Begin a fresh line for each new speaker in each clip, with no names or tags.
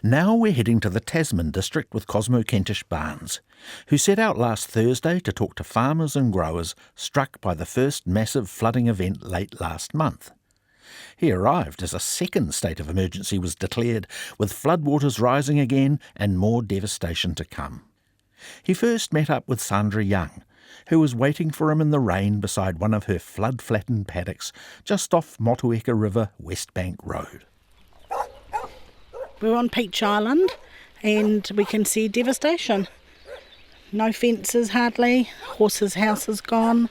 Now we're heading to the Tasman district with Cosmo Kentish-Barnes, who set out last Thursday to talk to farmers and growers struck by the first massive flooding event late last month. He arrived as a second state of emergency was declared, with floodwaters rising again and more devastation to come. He first met up with Sandra Young, who was waiting for him in the rain beside one of her flood-flattened paddocks just off Motueka River West Bank Road.
We're on Peach Island and we can see devastation. No fences hardly, horses' house is gone.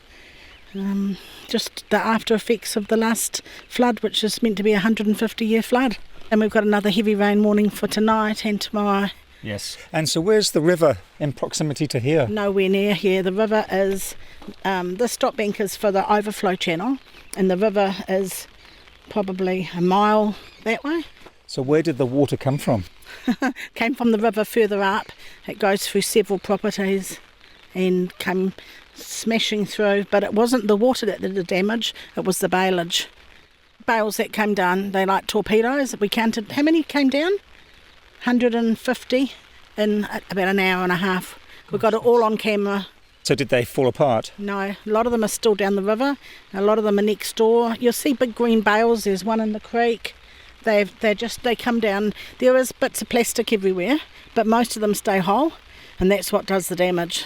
Just the after effects of the last flood, which is meant to be a 150-year flood. And we've got another heavy rain warning for tonight and tomorrow.
Yes. And so where's the river in proximity to here?
Nowhere near here. The river is, the stop bank is for the overflow channel, and the river is probably a mile that way.
So where did the water come from?
Came from the river further up. It goes through several properties and came smashing through, but it wasn't the water that did the damage, it was the baleage. Bales that came down, they like torpedoes. We counted, how many came down? 150 in about an hour and a half. We got it all on camera.
So did they fall apart?
No, a lot of them are still down the river. A lot of them are next door. You'll see big green bales. There's one in the creek. They come down. There is bits of plastic everywhere, but most of them stay whole, and that's what does the damage.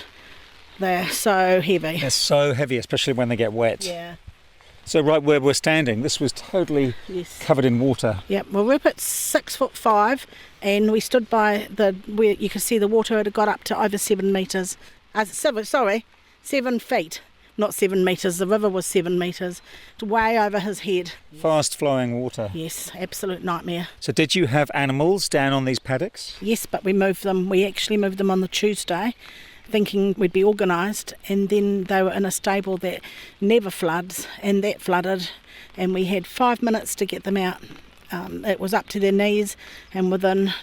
They're so heavy.
They're so heavy, especially when they get wet.
Yeah.
So right where we're standing, this was totally covered in water.
Yeah, well, Rupert's 6'5", and we stood by where you could see the water had got up to over 7 metres. 7 feet, not 7 metres. The river was 7 metres, way over his head.
Fast flowing water.
Yes, absolute nightmare.
So did you have animals down on these paddocks?
Yes, but we moved them. We actually moved them on the Tuesday, thinking we'd be organised, and then they were in a stable that never floods, and that flooded, and we had 5 minutes to get them out. It was up to their knees, and within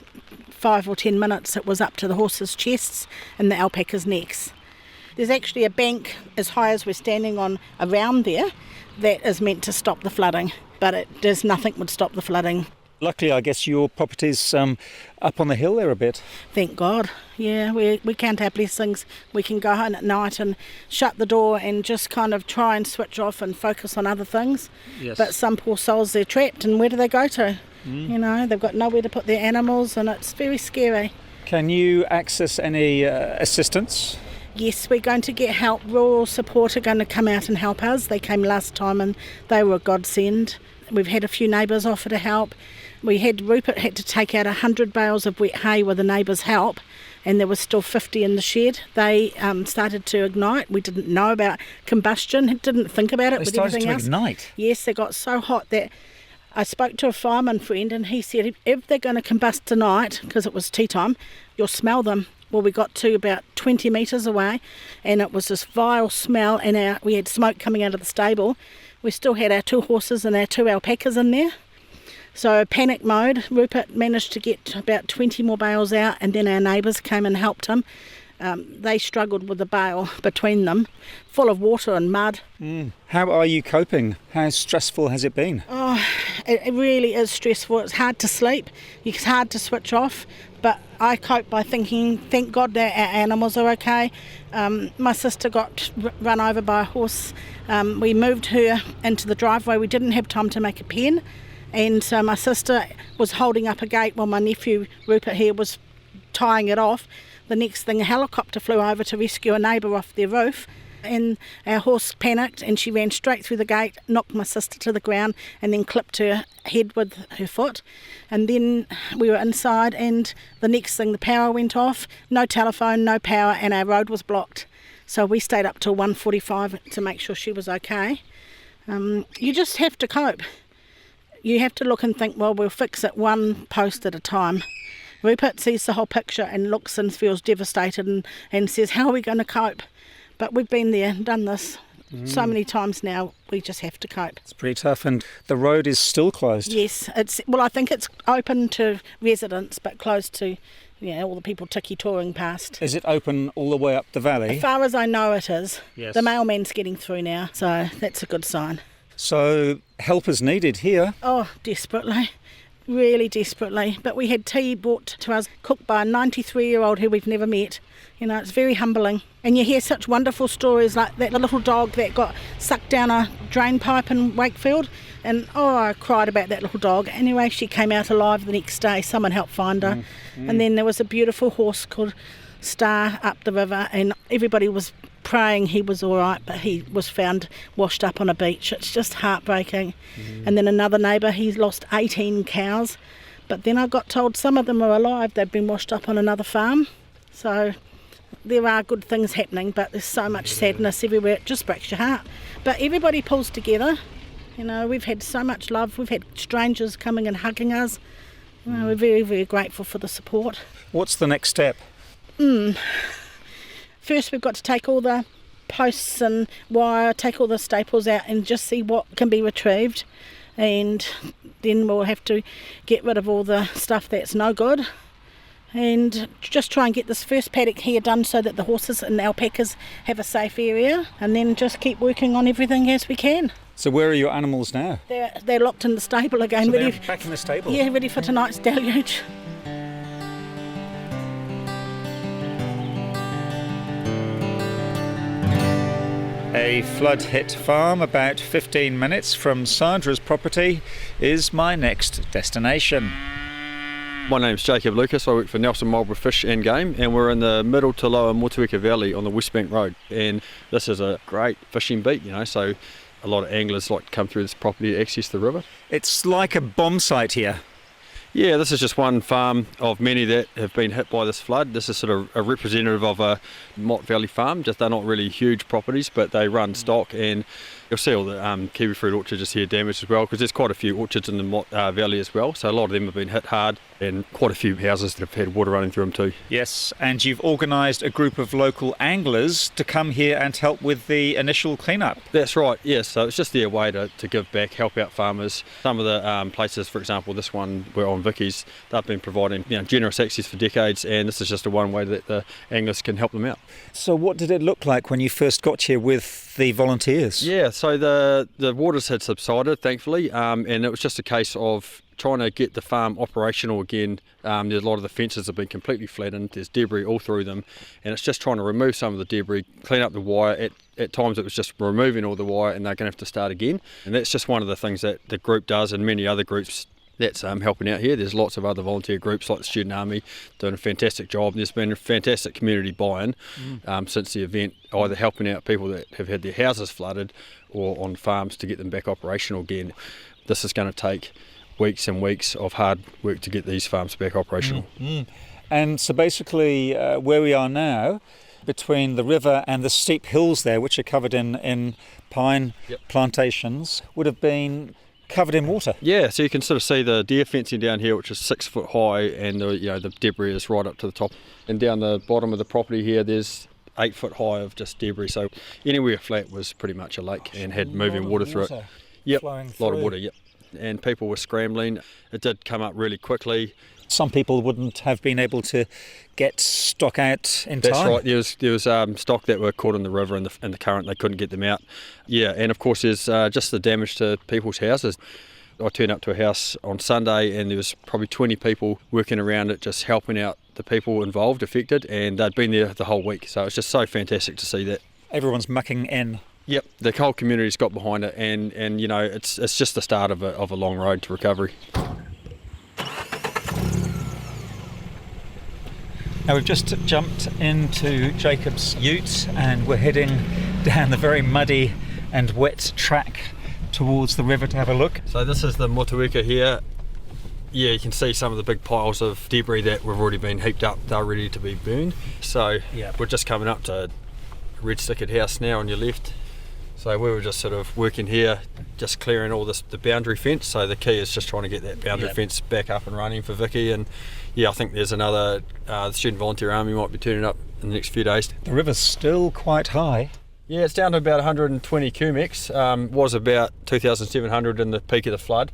5 or 10 minutes it was up to the horses' chests and the alpacas' necks. There's actually a bank as high as we're standing on around there that is meant to stop the flooding, but there's nothing would stop the flooding.
Luckily, I guess your property's up on the hill there a bit.
Thank God. Yeah, we count our blessings. We can go home at night and shut the door and just kind of try and switch off and focus on other things.
Yes.
But some poor souls, they're trapped, and where do they go to? You know, they've got nowhere to put their animals, and it's very scary.
Can you access any assistance?
Yes, we're going to get help. Rural Support are going to come out and help us. They came last time and they were a godsend. We've had a few neighbours offer to help. Rupert had to take out 100 bales of wet hay with the neighbours' help, and there was still 50 in the shed. They started to ignite. We didn't know about combustion, didn't think about it with everything else.
They started to ignite?
Yes, they got so hot that I spoke to a fireman friend, and he said, if they're going to combust tonight, because it was tea time, you'll smell them. Well, we got to about 20 metres away, and it was this vile smell, and we had smoke coming out of the stable. We still had our 2 horses and our 2 alpacas in there. So panic mode, Rupert managed to get about 20 more bales out, and then our neighbours came and helped him. They struggled with the bale between them, full of water and mud.
How are you coping? How stressful has it been?
Oh, it really is stressful. It's hard to sleep. It's hard to switch off. But I cope by thinking, thank God that our animals are okay. My sister got run over by a horse. We moved her into the driveway. We didn't have time to make a pen. And so my sister was holding up a gate while my nephew, Rupert here, was tying it off. The next thing, a helicopter flew over to rescue a neighbour off their roof. And our horse panicked and she ran straight through the gate, knocked my sister to the ground, and then clipped her head with her foot. And then we were inside, and the next thing, the power went off. No telephone, no power, and our road was blocked. So we stayed up till 1:45 to make sure she was okay. You just have to cope. You have to look and think, well, we'll fix it one post at a time. Rupert sees the whole picture and looks and feels devastated and says, how are we going to cope? But we've been there and done this so many times now. We just have to cope.
It's pretty tough, and the road is still closed.
Yes, I think it's open to residents, but closed to all the people tiki-touring past.
Is it open all the way up the valley?
As far as I know it is.
Yes.
The mailman's getting through now, so that's a good sign.
So help is needed here.
Oh, desperately. really desperately. But we had tea brought to us, cooked by a 93-year-old who we've never met. It's very humbling. And you hear such wonderful stories like that little dog that got sucked down a drain pipe in Wakefield. And, I cried about that little dog. Anyway, she came out alive the next day. Someone helped find her. And then there was a beautiful horse called Star up the river, and everybody was praying he was all right, but he was found washed up on a beach. It's just heartbreaking. And then another neighbour, he's lost 18 cows. But then I got told some of them are alive. They've been washed up on another farm. So there are good things happening, but there's so much sadness everywhere. It just breaks your heart. But everybody pulls together. We've had so much love. We've had strangers coming and hugging us. We're very, very grateful for the support.
What's the next step?
First, we've got to take all the posts and wire, take all the staples out and just see what can be retrieved. And then we'll have to get rid of all the stuff that's no good. And just try and get this first paddock here done so that the horses and alpacas have a safe area, and then just keep working on everything as we can.
So where are your animals now?
They're locked in the stable again.
So
ready,
they're back in the stable?
Yeah, ready for tonight's deluge.
A flood-hit farm about 15 minutes from Sandra's property is my next destination.
My name's Jacob Lucas. I work for Nelson Marlborough Fish and Game, and we're in the middle to lower Motueka Valley on the West Bank Road. And this is a great fishing beat, so a lot of anglers like to come through this property to access the river.
It's like a bomb site here.
Yeah, this is just one farm of many that have been hit by this flood. This is sort of a representative of a Mott Valley farm. Just they're not really huge properties, but they run stock, and you'll see all the kiwi fruit orchards here damaged as well, because there's quite a few orchards in the Mott Valley as well. So a lot of them have been hit hard, and quite a few houses that have had water running through them too.
Yes, and you've organised a group of local anglers to come here and help with the initial clean-up.
That's right, yes. So it's just their way to give back, help out farmers. Some of the places, for example, this one we're on Vicky's, they've been providing generous access for decades, and this is just a one way that the anglers can help them out.
So what did it look like when you first got here with the volunteers?
Yeah, so the waters had subsided, thankfully, and it was just a case of trying to get the farm operational again. There's a lot of the fences have been completely flattened, there's debris all through them, and it's just trying to remove some of the debris, clean up the wire. At times it was just removing all the wire, and they're going to have to start again. And that's just one of the things that the group does, and many other groups that's helping out here. There's lots of other volunteer groups like the Student Army doing a fantastic job. There's been a fantastic community buy-in since the event, either helping out people that have had their houses flooded or on farms to get them back operational again. This is going to take weeks and weeks of hard work to get these farms back operational.
And so basically where we are now, between the river and the steep hills there, which are covered in pine plantations, would have been covered in water.
Yeah, so you can sort of see the deer fencing down here, which is 6 foot high, and the debris is right up to the top. And down the bottom of the property here, there's 8 foot high of just debris. So anywhere flat was pretty much a lake and had moving water through it. Yep, a lot of water. Yep, and people were scrambling. It did come up really quickly.
Some people wouldn't have been able to get stock out in time.
That's right. There was stock that were caught in the river and the current. They couldn't get them out. Yeah, and of course there's just the damage to people's houses. I turned up to a house on Sunday, and there was probably 20 people working around it, just helping out the people involved, affected, and they'd been there the whole week. So it's just so fantastic to see that.
Everyone's mucking in.
Yep, the whole community's got behind it, and it's just the start of a long road to recovery.
Now we've just jumped into Jacob's ute, and we're heading down the very muddy and wet track towards the river to have a look.
So this is the Motueka here. Yeah, you can see some of the big piles of debris that have already been heaped up. They're ready to be burned. So we're just coming up to Red Stickard House now on your left. So we were just sort of working here, just clearing all the boundary fence. So the key is just trying to get that boundary fence back up and running for Vicky. And I think there's another, the Student Volunteer Army might be turning up in the next few days.
The river's still quite high.
Yeah, it's down to about 120 cubics. Was about 2,700 in the peak of the flood.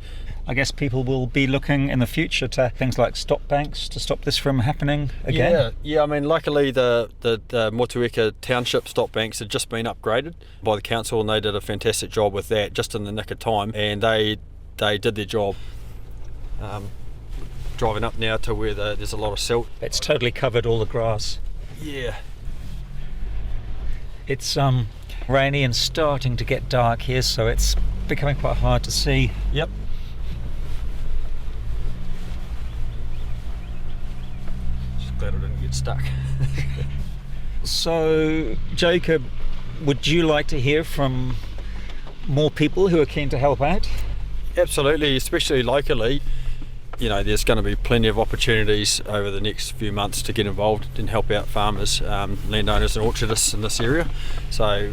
I guess people will be looking in the future to things like stop banks to stop this from happening again.
Yeah. I mean, luckily the Motueka Township stop banks had just been upgraded by the council, and they did a fantastic job with that just in the nick of time, and they did their job. driving up now to where there's a lot of silt.
It's totally covered all the grass.
Yeah.
It's rainy and starting to get dark here, so it's becoming quite hard to see.
Yep. Just glad I didn't get stuck.
So, Jacob, would you like to hear from more people who are keen to help out?
Absolutely, especially locally. You know, there's going to be plenty of opportunities over the next few months to get involved and help out farmers, landowners and orchardists in this area. So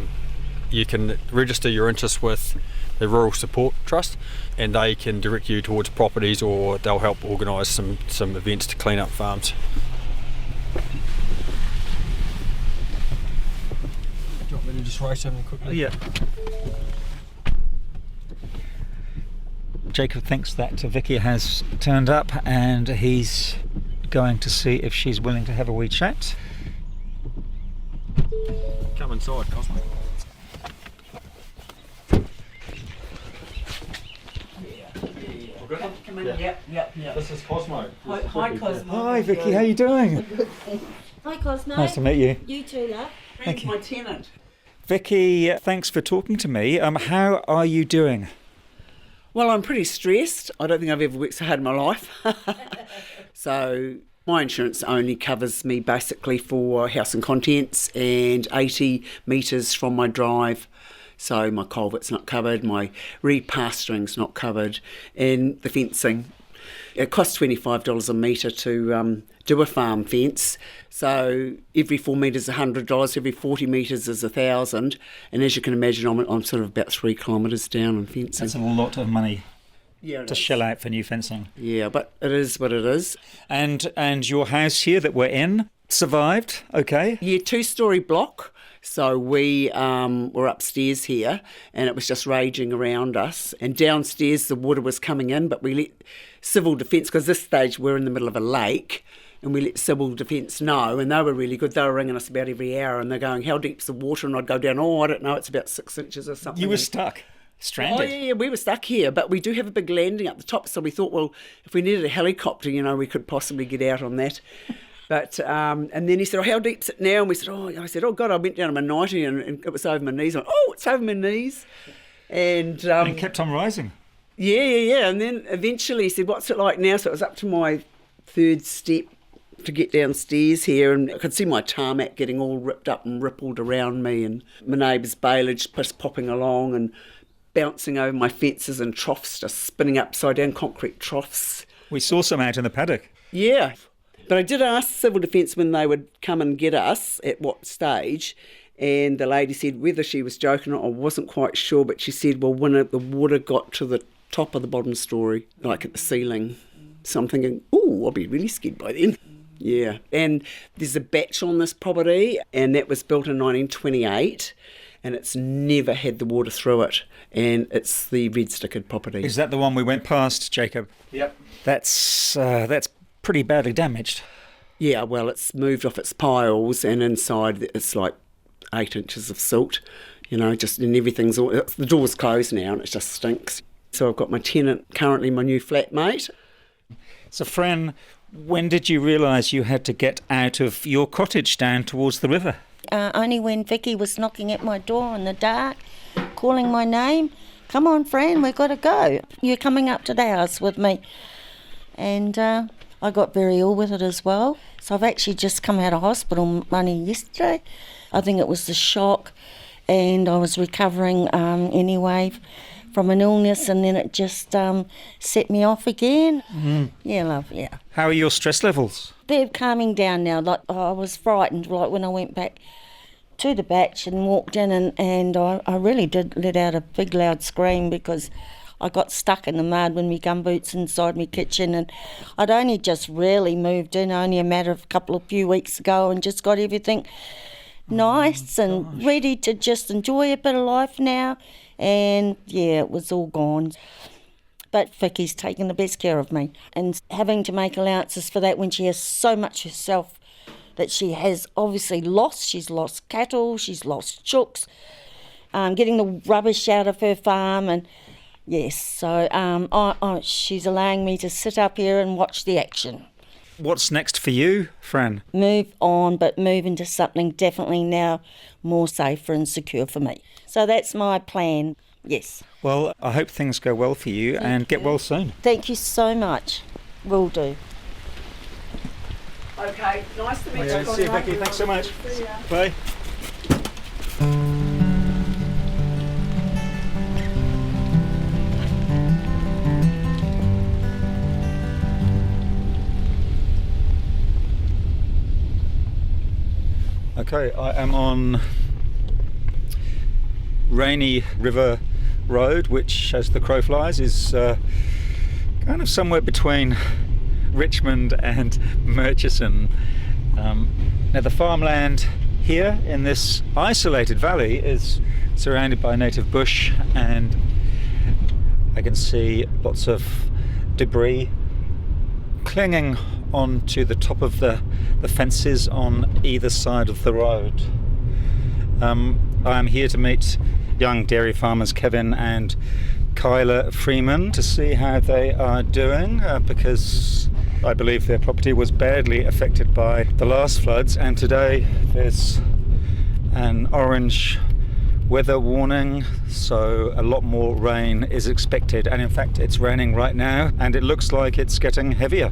you can register your interest with the Rural Support Trust, and they can direct you towards properties, or they'll help organise some events to clean up farms. Do you want me to just race over quickly?
Yeah. Jacob thinks that Vicky has turned up, and he's going to see if she's willing to have a wee chat.
Come inside, Cosmo.
Come in. Yep.
This is Cosmo.
Hi, Cosmo.
Hi Vicky, how you doing?
Hi Cosmo.
Nice to meet you.
You too, love.
Thank my tenant.
Vicky, thanks for talking to me. How are you doing?
Well, I'm pretty stressed. I don't think I've ever worked so hard in my life. So my insurance only covers me basically for house and contents and 80 metres from my drive. So my culvert's not covered, my repasturing's not covered, and the fencing. It costs $25 a metre to do a farm fence. So every 4 metres is $100, every 40 metres is $1,000. And as you can imagine, I'm sort of about 3 kilometres down on fencing.
That's a lot of money
Yeah,
to shell out for new fencing.
Yeah, but it is what it is.
And your house here that we're in survived, okay?
Yeah, 2-storey block. So we were upstairs here, and it was just raging around us. And downstairs the water was coming in, but we let civil defence, because this stage we're in the middle of a lake, and we let civil defence know, and they were really good. They were ringing us about every hour, and they're going, how deep's the water? And I'd go down, I don't know, it's about 6 inches or something.
You were stuck, stranded.
Oh, yeah, we were stuck here, but we do have a big landing up the top, so we thought, well, if we needed a helicopter, we could possibly get out on that. But and then he said, how deep's it now? And we said, I said, God, I went down to my 90 and it was over my knees. I went, it's over my knees. And
And kept on rising.
Yeah. And then eventually he said, what's it like now? So it was up to my 3rd step to get downstairs here, and I could see my tarmac getting all ripped up and rippled around me, and my neighbour's bailage just popping along and bouncing over my fences, and troughs just spinning upside down, concrete troughs.
We saw some out in the paddock.
Yeah. But I did ask Civil Defence when they would come and get us, at what stage, and the lady said whether she was joking or not, I wasn't quite sure, but she said, well, when the water got to the top of the bottom storey, like at the ceiling. So I'm thinking, I'll be really scared by then. Yeah. And there's a batch on this property, and that was built in 1928, and it's never had the water through it, and it's the red stickered property.
Is that the one we went past, Jacob?
Yep.
That's pretty badly damaged.
Yeah, well, it's moved off its piles, and inside it's like 8 inches of silt, and everything's all, the door's closed now, and it just stinks. So I've got my tenant, currently my new flatmate.
So, Fran, when did you realise you had to get out of your cottage down towards the river?
Only when Vicky was knocking at my door in the dark, calling my name. Come on, Fran, we've got to go. You're coming up to the house with me. And I got very ill with it as well. So I've actually just come out of hospital only yesterday. I think it was the shock, and I was recovering anyway from an illness, and then it just set me off again. Mm. Yeah, love, yeah.
How are your stress levels?
They're calming down now. Like, I was frightened, like when I went back to the batch and walked in, and I really did let out a big loud scream, because I got stuck in the mud with my gumboots inside my kitchen, and I'd only just really moved in, only a matter of a few weeks ago, and just got everything nice and ready to just enjoy a bit of life now. And yeah, it was all gone. But Vicky's taken the best care of me, and having to make allowances for that when she has so much herself that she has obviously lost. She's lost cattle, she's lost chooks, getting the rubbish out of her farm, and Yes, so she's allowing me to sit up here and watch the action.
What's next for you, Fran?
Move on, but move into something definitely now more safer and secure for me. So that's my plan, yes.
Well, I hope things go well for you and get well soon.
Thank you so much. Will do.
Okay, nice to meet you.
See you, Becky. Thanks so much. Bye. Okay, I am on Rainy River Road, which, as the crow flies, is kind of somewhere between Richmond and Murchison. Now, the farmland here in this isolated valley is surrounded by native bush, and I can see lots of debris clinging onto the top of the fences on either side of the road. I'm here to meet young dairy farmers Kevin and Kyla Freeman to see how they are doing, because I believe their property was badly affected by the last floods, and today there's an orange weather warning, so a lot more rain is expected, and in fact it's raining right now and it looks like it's getting heavier.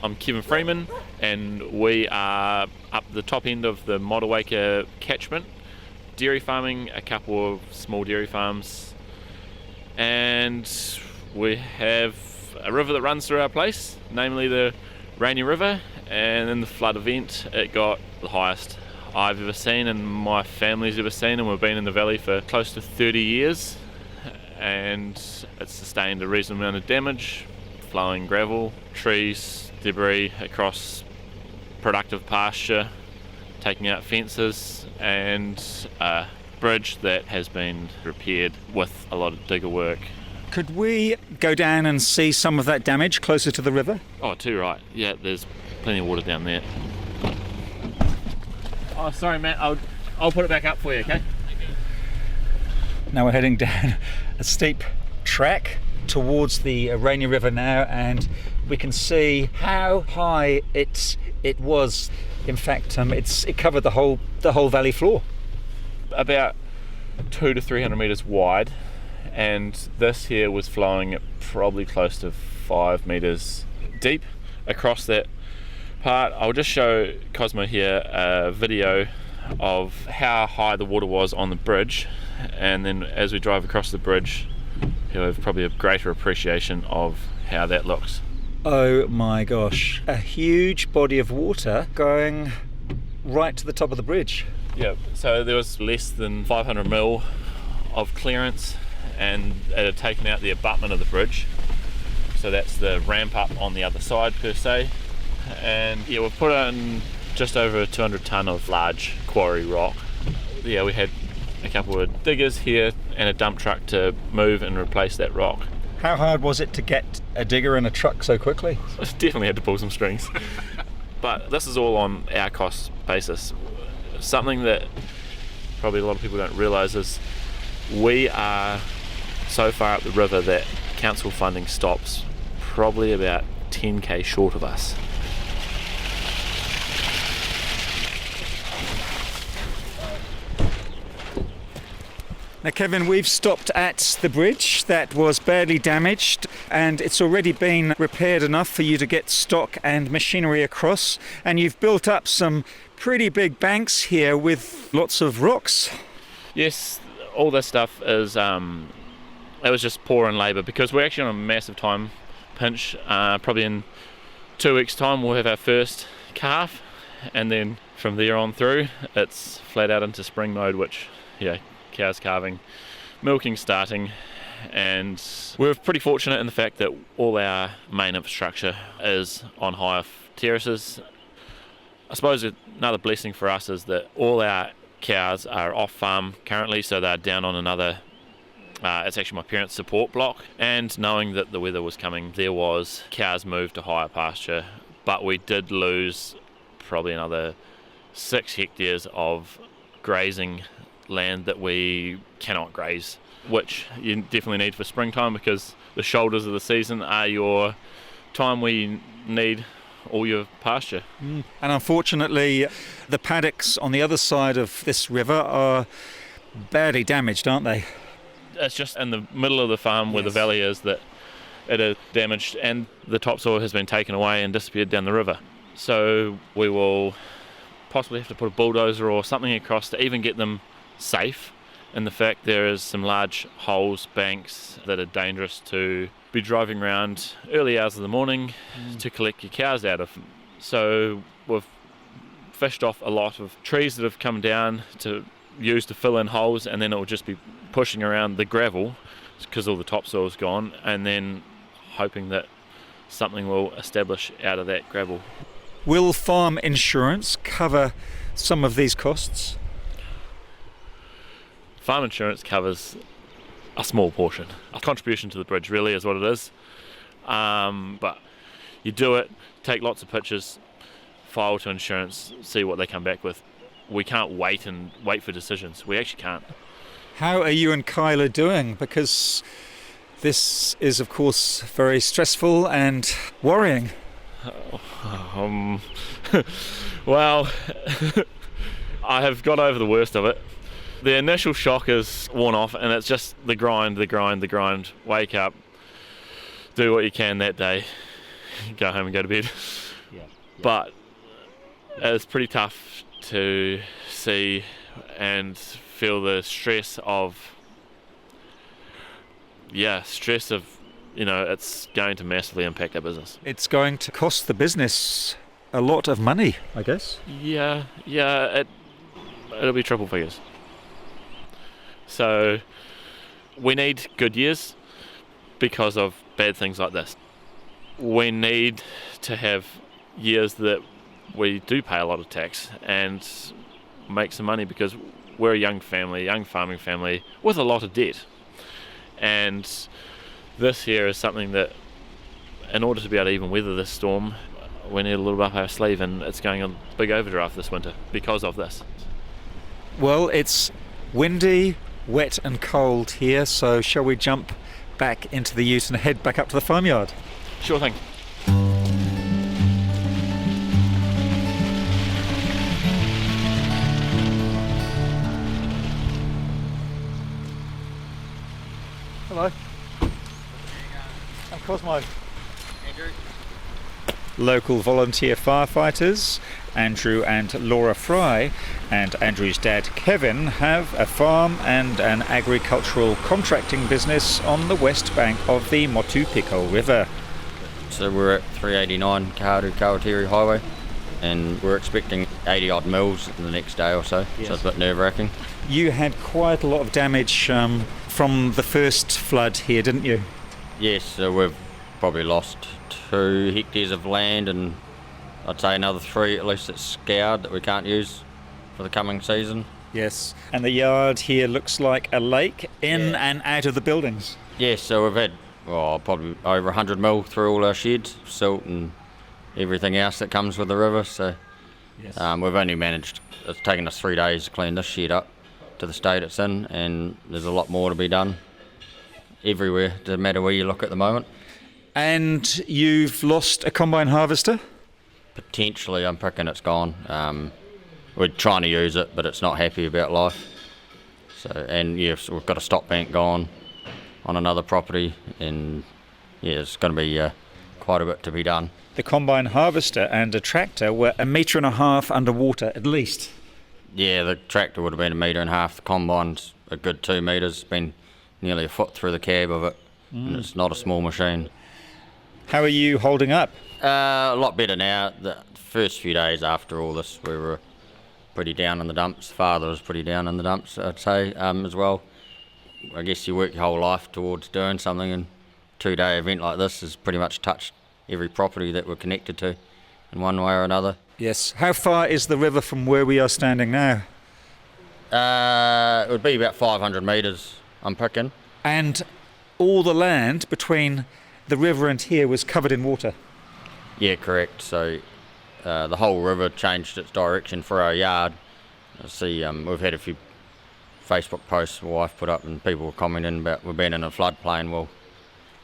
I'm Kevin Freeman, and we are up the top end of the Motueka catchment, dairy farming, a couple of small dairy farms, and we have a river that runs through our place, namely the Rainy River, and in the flood event it got the highest I've ever seen and my family's ever seen, and we've been in the valley for close to 30 years, and it's sustained a reasonable amount of damage, flowing gravel, trees, debris across productive pasture, taking out fences, and a bridge that has been repaired with a lot of digger work.
Could we go down and see some of that damage closer to the river?
Oh, too right. Yeah, there's plenty of water down there. Oh, sorry, Matt. I'll put it back up for you, okay?
Now we're heading down a steep track towards the Rainy River now, and we can see how high it was. In fact, it covered the whole valley floor.
About 200 to 300 metres wide, and this here was flowing at probably close to 5 metres deep across that part. I'll just show Cosmo here a video of how high the water was on the bridge, and then as we drive across the bridge he'll have probably a greater appreciation of how that looks.
Oh my gosh, a huge body of water going right to the top of the bridge.
Yeah, so there was less than 500 mil of clearance, and it had taken out the abutment of the bridge, so that's the ramp up on the other side per se. And yeah, we've put in just over 200 tonne of large quarry rock. Yeah, we had a couple of diggers here and a dump truck to move and replace that rock.
How hard was it to get a digger and a truck so quickly?
Definitely had to pull some strings. But this is all on our cost basis. Something that probably a lot of people don't realise is we are so far up the river that council funding stops probably about 10k short of us.
Now, Kevin, we've stopped at the bridge that was badly damaged, and it's already been repaired enough for you to get stock and machinery across, and you've built up some pretty big banks here with lots of rocks.
Yes, all this stuff is it was just poor in labour, because we're actually on a massive time pinch. Probably in 2 weeks' time we'll have our first calf, and then from there on through it's flat out into spring mode, which cows calving, milking starting, and we're pretty fortunate in the fact that all our main infrastructure is on higher terraces. I suppose another blessing for us is that all our cows are off farm currently, so they're down on another It's actually my parents' support block, and knowing that the weather was coming, there was cows moved to higher pasture, but we did lose probably another 6 hectares of grazing land that we cannot graze, which you definitely need for springtime, because the shoulders of the season are your time where you need all your pasture.
And unfortunately, the paddocks on the other side of this river are badly damaged, aren't they?
It's just in the middle of the farm where the valley is that it is damaged, and the topsoil has been taken away and disappeared down the river. So we will possibly have to put a bulldozer or something across to even get them safe. In the fact there is some large holes, banks that are dangerous to be driving around early hours of the morning to collect your cows out of. So we've fished off a lot of trees that have come down to use to fill in holes, and then it will just be pushing around the gravel because all the topsoil's gone, and then hoping that something will establish out of that gravel.
Will farm insurance cover some of these costs?
Farm insurance covers a small portion. A contribution to the bridge really is what it is. But you do it, take lots of pictures, file to insurance, see what they come back with. We can't wait for decisions. We actually can't.
How are you and Kyla doing? Because this is, of course, very stressful and worrying.
Well, I have got over the worst of it. The initial shock is worn off, and it's just the grind. Wake up, do what you can that day, go home and go to bed. But it's pretty tough to see and feel the stress of, it's going to massively impact our business.
It's going to cost the business a lot of money, I guess.
Yeah, it'll be triple figures. So we need good years because of bad things like this. We need to have years that we do pay a lot of tax and make some money, because we're a young farming family with a lot of debt. And this here is something that, in order to be able to even weather this storm, we need a little bit up our sleeve, and it's going on big overdraft this winter because of this.
Well, it's windy, wet and cold here, so shall we jump back into the ute and head back up to the farmyard?
Sure thing.
Hello. I'm Cosmo. Andrew. Local volunteer firefighters Andrew and Laura Fry and Andrew's dad Kevin have a farm and an agricultural contracting business on the west bank of the Motupeko River.
So we're at 389 Kaharu-Kawatiri Highway, and we're expecting 80 odd mils in the next day or so, so it's a bit nerve-wracking.
You had quite a lot of damage from the first flood here, didn't you?
Yes, so we've probably lost 2 hectares of land, and I'd say another 3 at least that's scoured that we can't use for the coming season.
Yes, and the yard here looks like a lake in and out of the buildings.
Yes, so we've had probably over 100 mil through all our sheds, silt and everything else that comes with the river, so we've only managed, it's taken us 3 days to clean this shed up to the state it's in, and there's a lot more to be done everywhere, no matter where you look at the moment.
And you've lost a combine harvester?
Potentially, I'm picking it's gone. We're trying to use it, but it's not happy about life. So we've got a stock bank gone on another property, and it's going to be quite a bit to be done.
The combine harvester and a tractor were 1.5 metres underwater at least.
Yeah, the tractor would have been 1.5 metres. The combine's a good 2 metres. Been nearly a foot through the cab of it, and it's not a small machine.
How are you holding up?
A lot better now. The first few days after all this, we were pretty down in the dumps. Father was pretty down in the dumps, I'd say, as well. I guess you work your whole life towards doing something, and a 2-day event like this has pretty much touched every property that we're connected to in one way or another.
Yes. How far is the river from where we are standing now?
It would be about 500 metres, I'm picking.
And all the land between the river and here was covered in water.
Yeah, correct. So the whole river changed its direction for our yard. I see we've had a few Facebook posts my wife put up and people were commenting about we've been in a floodplain. Well,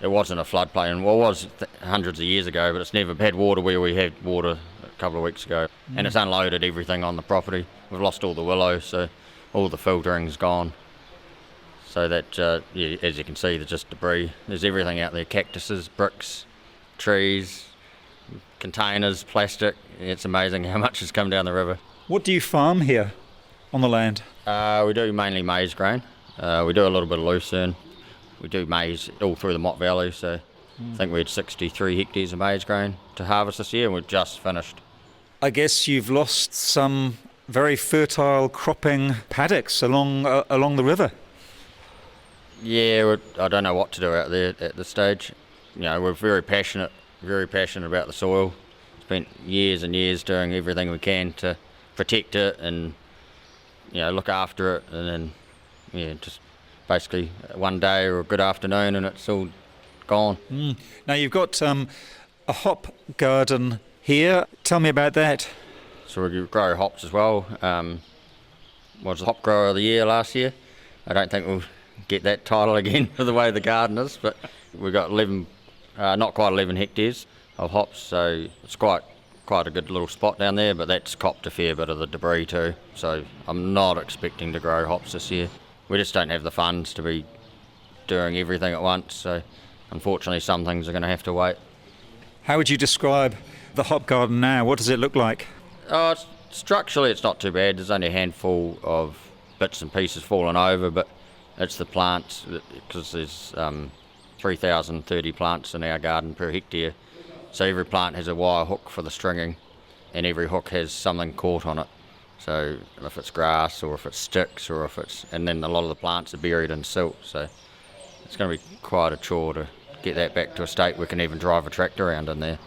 it wasn't a floodplain. Well, it was hundreds of years ago, but it's never had water where we had water a couple of weeks ago. And it's unloaded everything on the property. We've lost all the willow, so all the filtering's gone. So that, yeah, as you can see, there's just debris. There's everything out there, cactuses, bricks, trees, containers, plastic. It's amazing how much has come down the river.
What do you farm here on the land?
We do mainly maize grain. We do a little bit of lucerne. We do maize all through the Mott Valley, so I think we had 63 hectares of maize grain to harvest this year, and we've just finished.
I guess you've lost some very fertile cropping paddocks along the river.
Yeah, I don't know what to do out there at this stage. You know, we're very passionate about the soil. Spent years and years doing everything we can to protect it and, you know, look after it, and then, yeah, just basically one day or a good afternoon and it's all gone.
Now you've got a hop garden here. Tell me about that.
So we grow hops as well. Was the hop grower of the year last year. I don't think we'll get that title again for the way the garden is, but we've got 11, not quite 11 hectares of hops, so it's quite a good little spot down there, but that's copped a fair bit of the debris too, so I'm not expecting to grow hops this year. We just don't have the funds to be doing everything at once, so unfortunately some things are going to have to wait.
How would you describe the hop garden now? What does it look like?
Structurally it's not too bad. There's only a handful of bits and pieces fallen over, but it's the plants, because there's 3,030 plants in our garden per hectare, so every plant has a wire hook for the stringing and every hook has something caught on it. So if it's grass or if it's sticks or if it's, and then a lot of the plants are buried in silt, so it's going to be quite a chore to get that back to a state we can even drive a tractor around in there.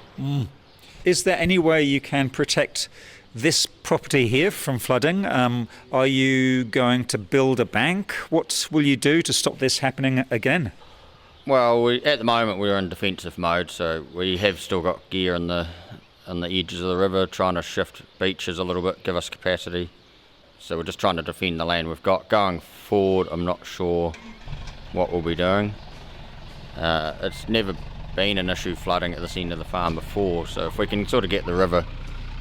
Is there any way you can protect this property here from flooding? Are you going to build a bank? What will you do to stop this happening again?
Well, at the moment we're in defensive mode, so we have still got gear on the edges of the river, trying to shift beaches a little bit, give us capacity. So we're just trying to defend the land we've got. Going forward, I'm not sure what we'll be doing. It's never been an issue flooding at this end of the farm before, so if we can sort of get the river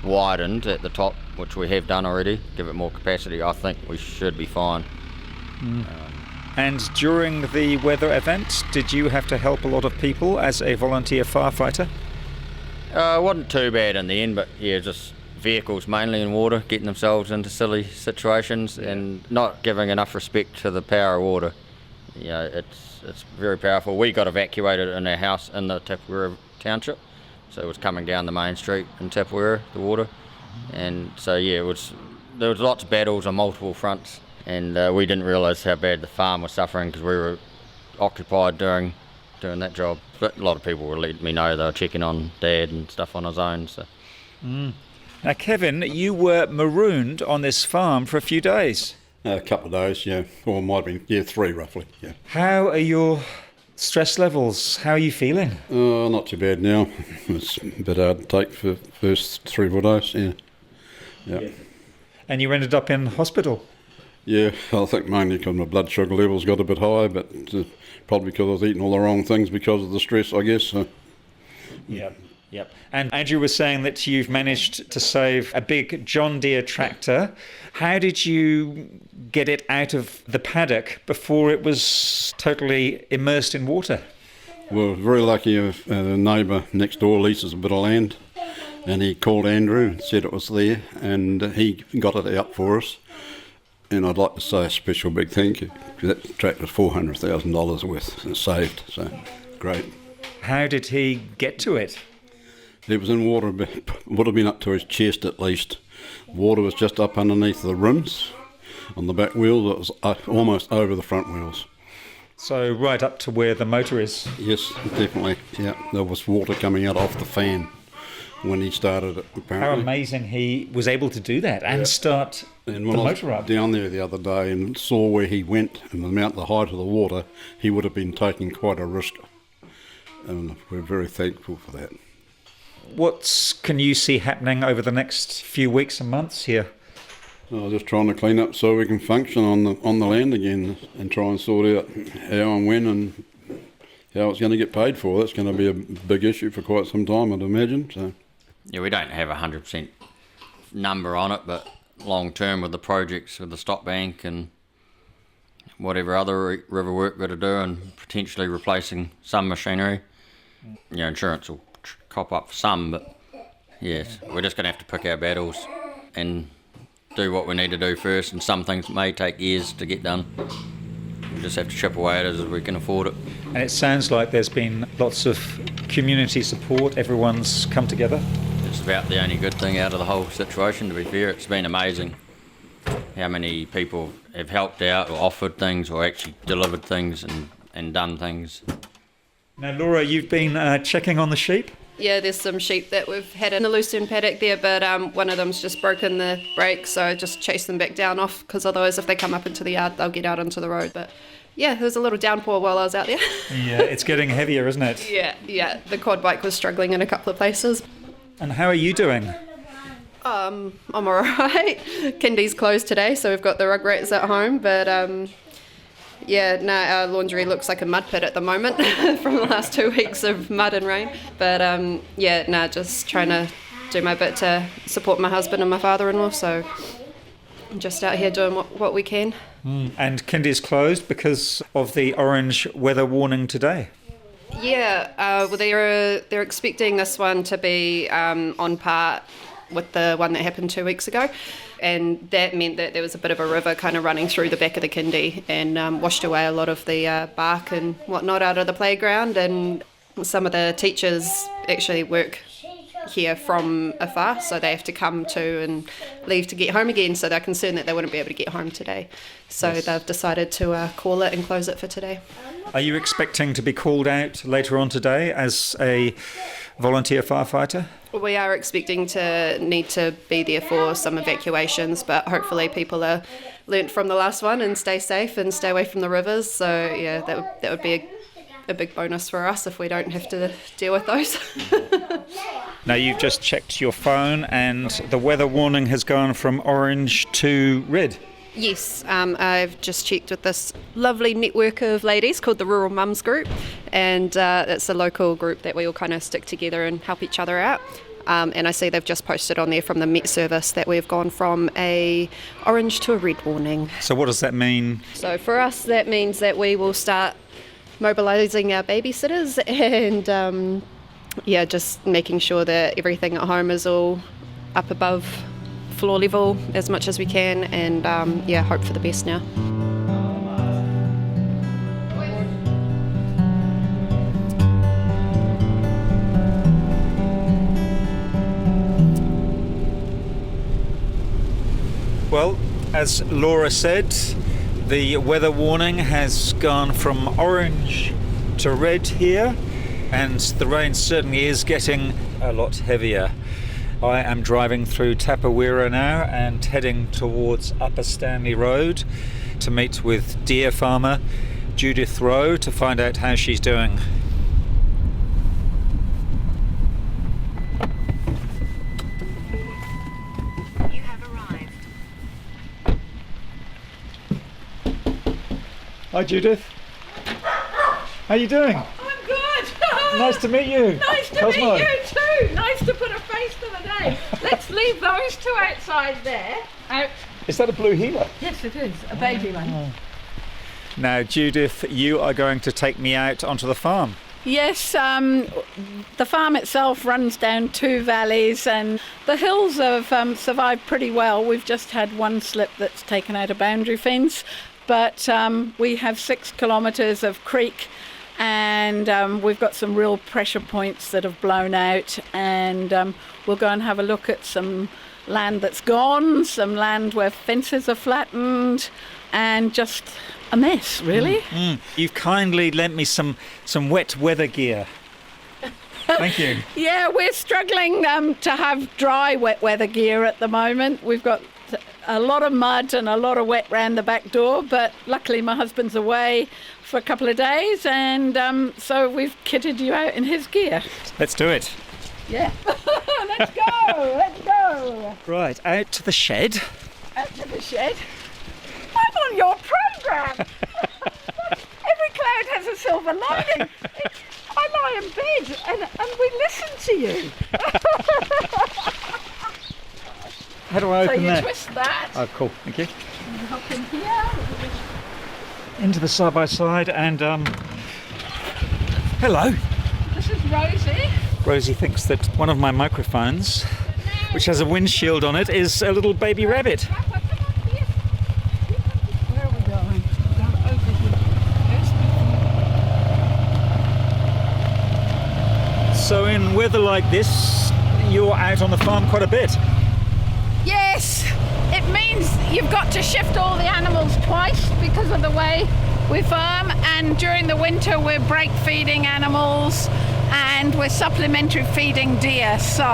widened at the top, which we have done already, give it more capacity, I think we should be fine.
And during the weather event, did you have to help a lot of people as a volunteer firefighter?
It wasn't too bad in the end, but yeah, just vehicles mainly in water, getting themselves into silly situations and not giving enough respect to the power of water. You know, it's very powerful. We got evacuated in our house in the Tapawera township, so it was coming down the main street in Tapawera, the water, and so yeah, there was lots of battles on multiple fronts, and we didn't realise how bad the farm was suffering because we were occupied doing that job. But a lot of people were letting me know they were checking on Dad and stuff on his own. So.
Now, Kevin, you were marooned on this farm for a few days.
A couple of days, yeah. Or it might have been, 3 roughly, yeah.
How are your stress levels? How are you feeling?
Not too bad now. It's a bit hard to take for the first 3 or 4 days, yeah.
And you ended up in hospital?
Yeah, I think mainly because my blood sugar levels got a bit high, but probably because I was eating all the wrong things because of the stress, I guess. So.
Yep. And Andrew was saying that you've managed to save a big John Deere tractor. How did you get it out of the paddock before it was totally immersed in water?
Well, very lucky a neighbour next door leases a bit of land, and he called Andrew and said it was there, and he got it out for us. And I'd like to say a special big thank you, because that tractor's $400,000 worth saved, so great.
How did he get to it?
It was in water, would have been up to his chest at least. Water was just up underneath the rims on the back wheels. It was almost over the front wheels.
So right up to where the motor is?
Yes, definitely, yeah. There was water coming out off the fan when he started it,
How
apparently.
amazing he was able to do that and start
And
the
when I
motor
was
up.
down there the other day and saw where he went and the height of the water, he would have been taking quite a risk. And we're very thankful for that.
What can you see happening over the next few weeks and months here?
Just trying to clean up so we can function on the land again and try and sort out how and when and how it's going to get paid for. That's going to be a big issue for quite some time, I'd imagine. So.
Yeah, we don't have a 100% number on it, but long term with the projects with the stop bank and whatever other river work we've got to do and potentially replacing some machinery, insurance will cop up for some, but yes, we're just going to have to pick our battles and do what we need to do first, and some things may take years to get done. We just have to chip away at it as we can afford it.
And it sounds like there's been lots of community support. Everyone's come together.
It's about the only good thing out of the whole situation, to be fair. It's been amazing how many people have helped out or offered things or actually delivered things and done things.
Now, Laura, you've been checking on the sheep?
Yeah, there's some sheep that we've had in the Lucerne paddock there, but one of them's just broken the brake, so I just chase them back down off, because otherwise if they come up into the yard, they'll get out onto the road. But yeah, there was a little downpour while I was out there.
Yeah, it's getting heavier, isn't it?
Yeah, the quad bike was struggling in a couple of places.
And how are you doing?
I'm alright. Kindy's closed today, so we've got the rug rats at home, but our laundry looks like a mud pit at the moment from the last 2 weeks of mud and rain. But just trying to do my bit to support my husband and my father-in-law, so I'm just out here doing what we can.
And Kindy's closed because of the orange weather warning today.
Yeah, well they're expecting this one to be on par with the one that happened 2 weeks ago, and that meant that there was a bit of a river kind of running through the back of the kindy and washed away a lot of the bark and whatnot out of the playground. And some of the teachers actually work here from afar, so they have to come to and leave to get home again, so they're concerned that they wouldn't be able to get home today, so they've decided to call it and close it for today.
Are you expecting to be called out later on today as a volunteer firefighter?
We are expecting to need to be there for some evacuations, but hopefully people are learnt from the last one and stay safe and stay away from the rivers, so yeah, that would be a big bonus for us if we don't have to deal with those.
Now, you've just checked your phone and the weather warning has gone from orange to red.
Yes, I've just checked with this lovely network of ladies called the Rural Mums Group, and it's a local group that we all kind of stick together and help each other out. And I see they've just posted on there from the Met Service that we've gone from a orange to a red warning.
So what does that mean?
So for us, that means that we will start mobilising our babysitters and just making sure that everything at home is all up above floor level as much as we can, and hope for the best now.
Well, as Laura said, the weather warning has gone from orange to red here, and the rain certainly is getting a lot heavier. I am driving through Tapawera now and heading towards Upper Stanley Road to meet with deer farmer Judith Rowe to find out how she's doing.
You have arrived.
Hi Judith. How you doing?
I'm good.
Nice to meet you.
Nice to
Cosmo.
meet you too. Nice to put a face to the name. Let's leave those two outside there. Out.
Is that a blue heeler?
Yes, it is. A baby one.
Now Judith, you are going to take me out onto the farm.
Yes, the farm itself runs down two valleys, and the hills have survived pretty well. We've just had one slip that's taken out a boundary fence, but we have 6 kilometres of creek, and we've got some real pressure points that have blown out, and we'll go and have a look at some land that's gone, some land where fences are flattened, and just a mess, really.
You've kindly lent me some wet weather gear. Thank you.
Yeah, we're struggling to have dry wet weather gear at the moment. We've got a lot of mud and a lot of wet round the back door, but luckily my husband's away for a couple of days, and so we've kitted you out in his gear.
Let's do it.
Yeah. Let's go.
Right, out to the shed.
Out to the shed. I'm on your programme. Every cloud has a silver lining. I lie in bed and we listen to you.
How do I open
so you
that?
Twist that.
Oh, cool. Thank you.
And hop in here.
Into the side-by-side and... Hello.
This is Rosie.
Rosie thinks that one of my microphones, which has a windshield on it, is a little baby rabbit.
Where are we going? We're going over here.
So in weather like this, you're out on the farm quite a bit.
Yes, it means you've got to shift all the animals twice because of the way we farm, and during the winter we're break feeding animals and we're supplementary feeding deer. So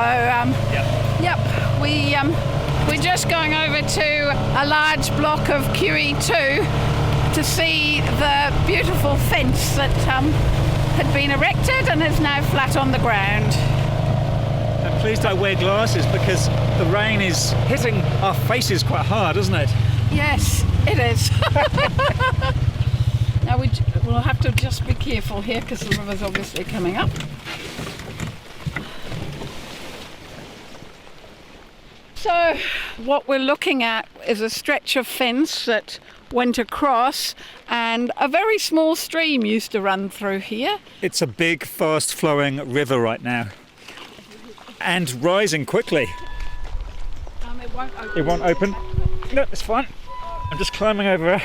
we're just going over to a large block of QE2 to see the beautiful fence that had been erected and is now flat on the ground.
I'm pleased I wear glasses because the rain is hitting our faces quite hard, isn't it?
Yes, it is. Now we'll have to just be careful here because the river's obviously coming up. So what we're looking at is a stretch of fence that went across, and a very small stream used to run through here.
It's a big, fast-flowing river right now. And rising quickly. It won't open. No, it's fine. I'm just climbing over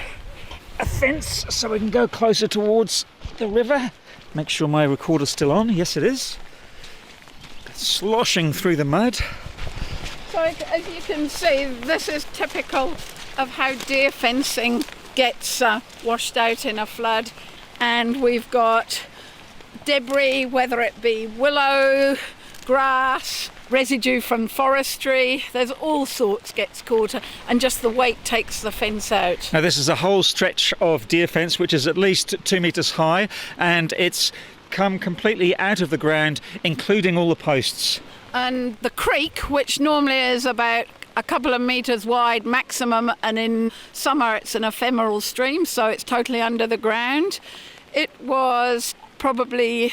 a fence so we can go closer towards the river. Make sure my recorder's still on. Yes, it is. Sloshing through the mud.
So as you can see, this is typical of how deer fencing gets washed out in a flood. And we've got debris, whether it be willow, grass, residue from forestry, there's all sorts gets caught, and just the weight takes the fence out.
Now this is a whole stretch of deer fence which is at least 2 metres high, and it's come completely out of the ground, including all the posts.
And the creek, which normally is about a couple of metres wide maximum, and in summer it's an ephemeral stream, so it's totally under the ground. It was probably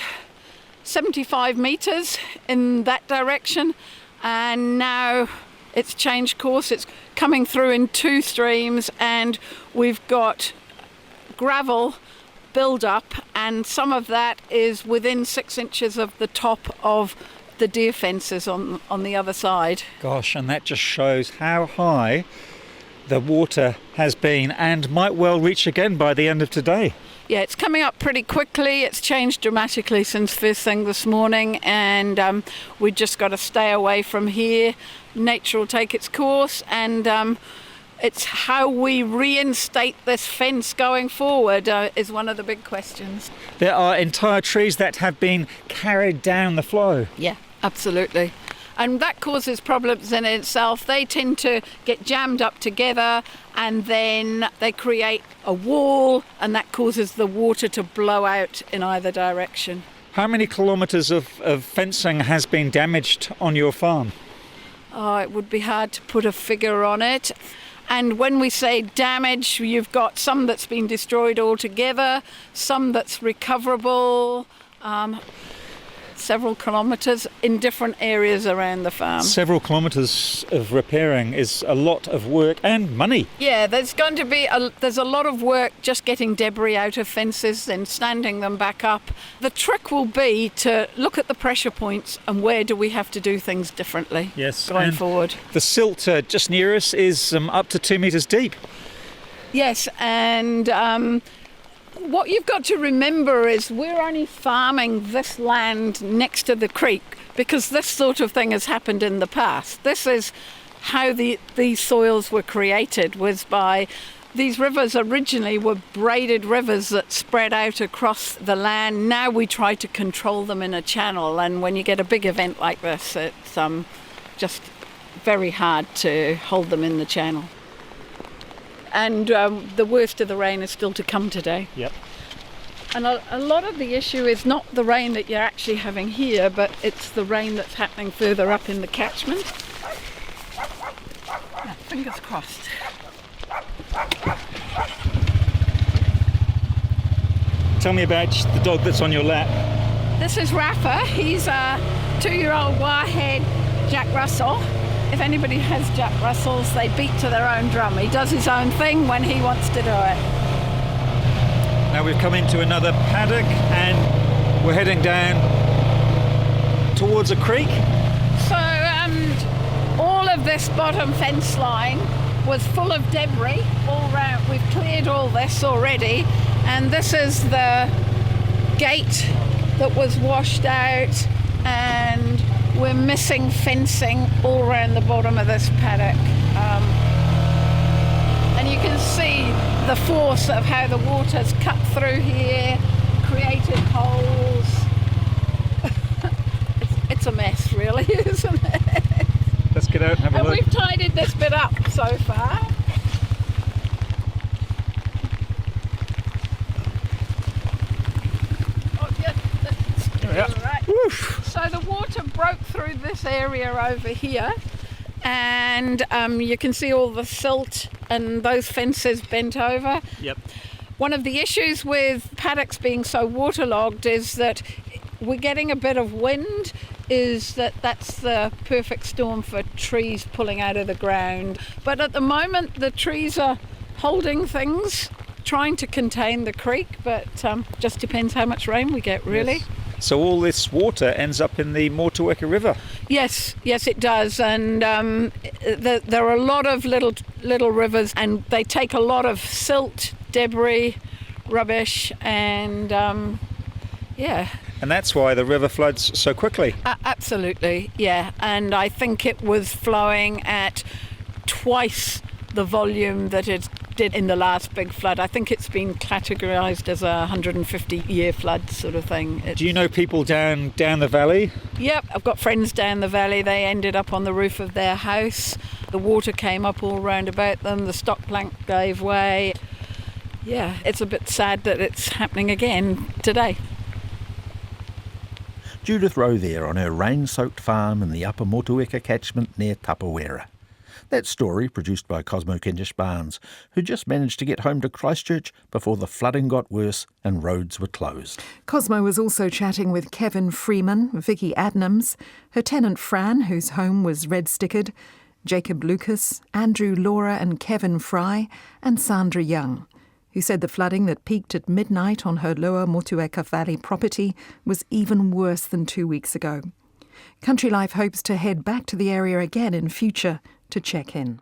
75 metres in that direction, and now it's changed course. It's coming through in two streams, and we've got gravel build up, and some of that is within 6 inches of the top of the deer fences on the other side.
Gosh, and that just shows how high the water has been and might well reach again by the end of today.
Yeah, it's coming up pretty quickly. It's changed dramatically since first thing this morning, and we just got to stay away from here. Nature will take its course, and it's how we reinstate this fence going forward is one of the big questions.
There are entire trees that have been carried down the flow.
Yeah, absolutely. And that causes problems in itself. They tend to get jammed up together, and then they create a wall, and that causes the water to blow out in either direction.
How many kilometres of fencing has been damaged on your farm?
Oh, it would be hard to put a figure on it. And when we say damage, you've got some that's been destroyed altogether, some that's recoverable, several kilometres in different areas around the farm.
Several kilometres of repairing is a lot of work and money.
Yeah, there's going to be there's a lot of work just getting debris out of fences and standing them back up. The trick will be to look at the pressure points and where do we have to do things differently going forward.
The silt just near us is up to 2 metres deep.
Yes, and what you've got to remember is we're only farming this land next to the creek because this sort of thing has happened in the past. This is how these soils were created, was by These rivers originally were braided rivers that spread out across the land. Now we try to control them in a channel, and when you get a big event like this, it's just very hard to hold them in the channel. And the worst of the rain is still to come today.
Yep.
And a lot of the issue is not the rain that you're actually having here, but it's the rain that's happening further up in the catchment. Yeah, fingers crossed.
Tell me about the dog that's on your lap.
This is Rafa. He's a 2-year-old wirehead Jack Russell. If anybody has Jack Russells, they beat to their own drum. He does his own thing when he wants to do it.
Now we've come into another paddock and we're heading down towards a creek.
So all of this bottom fence line was full of debris all round. We've cleared all this already, and this is the gate that was washed out, and we're missing fencing all around the bottom of this paddock. And you can see the force of how the water's cut through here, created holes. It's a mess, really, isn't it?
Let's get out and have a look.
And we've tidied this bit up so far. Oh, yeah, that's right.
Woof.
So the water broke through this area over here, and you can see all the silt and those fences bent over.
Yep.
One of the issues with paddocks being so waterlogged is that we're getting a bit of wind, that's the perfect storm for trees pulling out of the ground. But at the moment the trees are holding things, trying to contain the creek, but just depends how much rain we get, really.
Yes. So all this water ends up in the Motueka River?
Yes, it does. And there are a lot of little rivers, and they take a lot of silt, debris, rubbish, and yeah.
And that's why the river floods so quickly?
Absolutely, yeah. And I think it was flowing at twice the volume that it did in the last big flood. I think it's been categorised as a 150-year flood sort of thing.
Do you know people down the valley?
Yep, I've got friends down the valley. They ended up on the roof of their house. The water came up all round about them. The stock plank gave way. Yeah, it's a bit sad that it's happening again today.
Judith Rowe there on her rain-soaked farm in the upper Motueka catchment near Tapawera. That story produced by Cosmo Kentish-Barnes, who just managed to get home to Christchurch before the flooding got worse and roads were closed.
Cosmo was also chatting with Kevin Freeman, Vicky Adnams, her tenant Fran, whose home was red-stickered, Jacob Lucas, Andrew Laura and Kevin Fry, and Sandra Young, who said the flooding that peaked at midnight on her lower Motueka Valley property was even worse than 2 weeks ago. Country Life hopes to head back to the area again in future to check in.